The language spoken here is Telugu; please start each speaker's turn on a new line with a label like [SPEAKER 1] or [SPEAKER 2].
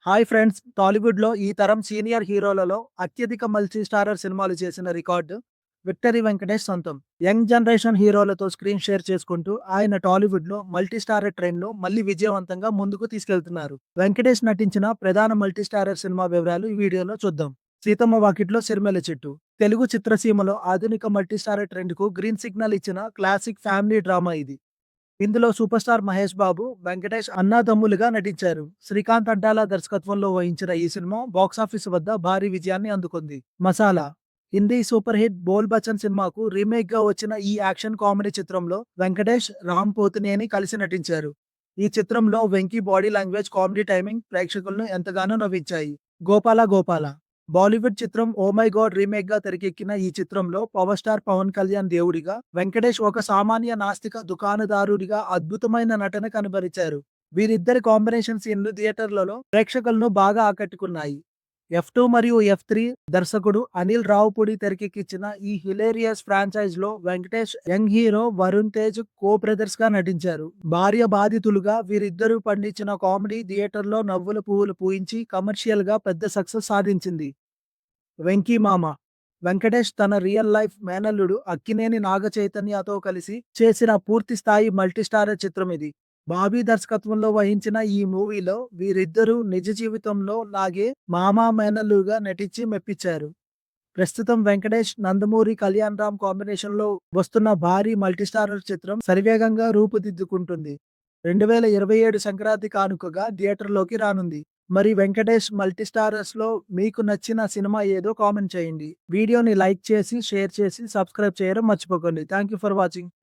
[SPEAKER 1] Hi friends! టాలీవుడ్‌లో ఈ తరం సీనియర్ హీరోలలో అత్యధిక మల్టీ స్టారర్ సినిమాలు చేసిన రికార్డు 'విక్టరీ వెంకటేష్' సొంతం. యంగ్ జనరేషన్ హీరోలతో స్క్రీన్ షేర్ చేసుకుంటూ ఆయన టాలీవుడ్‌లో మల్టీ స్టారర్ ట్రెండ్‌ను మళ్ళీ విజయవంతంగా ముందుకు తీసుకెళ్తున్నారు. వెంకటేష్ నటించిన ప్రధాన మల్టీ స్టారర్ సినిమా వివరాలు ఈ వీడియోలో చూద్దాం. 'సీతమ్మ వాకిట్లో సిరిమల్లె చెట్టు' తెలుగు చిత్రసీమలో ఆధునిక మల్టీ స్టారర్ ట్రెండ్‌కు గ్రీన్ సిగ్నల్ ఇచ్చిన క్లాసిక్ ఫ్యామిలీ డ్రామా ఇది. ఇందులో సూపర్ స్టార్ మహేష్ బాబు, వెంకటేష్ అన్నాదమ్ములుగా నటించారు. శ్రీకాంత్ అడ్డాల దర్శకత్వంలో వహించిన ఈ సినిమా బాక్సాఫీస్ వద్ద భారీ విజయాన్ని అందుకుంది. 'మసాలా' హిందీ సూపర్ హిట్ 'బోల్ బచ్చన్' సినిమాకు రీమేక్‌గా వచ్చిన ఈ యాక్షన్ కామెడీ చిత్రంలో వెంకటేష్, రామ్ పోతినేని కలిసి నటించారు. ఈ చిత్రంలో Venky body language, comedy timing ప్రేక్షకులను ఎంతగానో నవ్వించాయి. 'గోపాల గోపాల' బాలీవుడ్ చిత్రం 'ఓ మై గాడ్' రీమేక్‌గా తెరకెక్కిన ఈ చిత్రంలో పవర్ స్టార్ పవన్ కళ్యాణ్ దేవుడిగా, వెంకటేష్ ఒక సామాన్య నాస్తిక దుకాణదారుడిగా అద్భుతమైన నటన కనబరిచారు. వీరిద్దరి కాంబినేషన్ సీన్లు థియేటర్లలో ప్రేక్షకులను బాగా ఆకట్టుకున్నాయి. 'ఎఫ్2' మరియు 'ఎఫ్3' దర్శకుడు అనిల్ రావుపూడి తెరకెక్కించిన ఈ హిలేరియస్ ఫ్రాంచైజ్‌లో వెంకటేష్ యంగ్ హీరో వరుణ్ తేజ్ కో బ్రదర్స్‌గా నటించారు. భార్య బాధితులుగా వీరిద్దరూ పండించిన కామెడీ థియేటర్‌లో నవ్వుల పువ్వులు పూయించి కమర్షియల్‌గా పెద్ద సక్సెస్ సాధించింది. 'వెంకీ మామ' వెంకటేష్ తన రియల్ లైఫ్ మేనల్లుడు అక్కినేని నాగచైతన్యతో కలిసి చేసిన పూర్తి స్థాయి మల్టీ స్టారర్ చిత్రం ఇది. బాబీ దర్శకత్వంలో వహించిన ఈ మూవీలో వీరిద్దరూ నిజ జీవితంలో లాగే మామ మేనల్లుగా నటించి మెప్పించారు. ప్రస్తుతం వెంకటేష్, నందమూరి కళ్యాణ్ రామ్ కాంబినేషన్‌లో వస్తున్న భారీ మల్టీ స్టారర్ చిత్రం శరవేగంగా రూపుదిద్దుకుంటుంది. 2027 సంక్రాంతి కానుకగా థియేటర్‌లోకి రానుంది. మరి వెంకటేష్ మల్టీ స్టారర్స్‌లో మీకు నచ్చిన సినిమా ఏదో కామెంట్ చేయండి. వీడియోని లైక్ చేసి, షేర్ చేసి, సబ్స్క్రైబ్ చేయడం మర్చిపోకండి. Thank you for watching.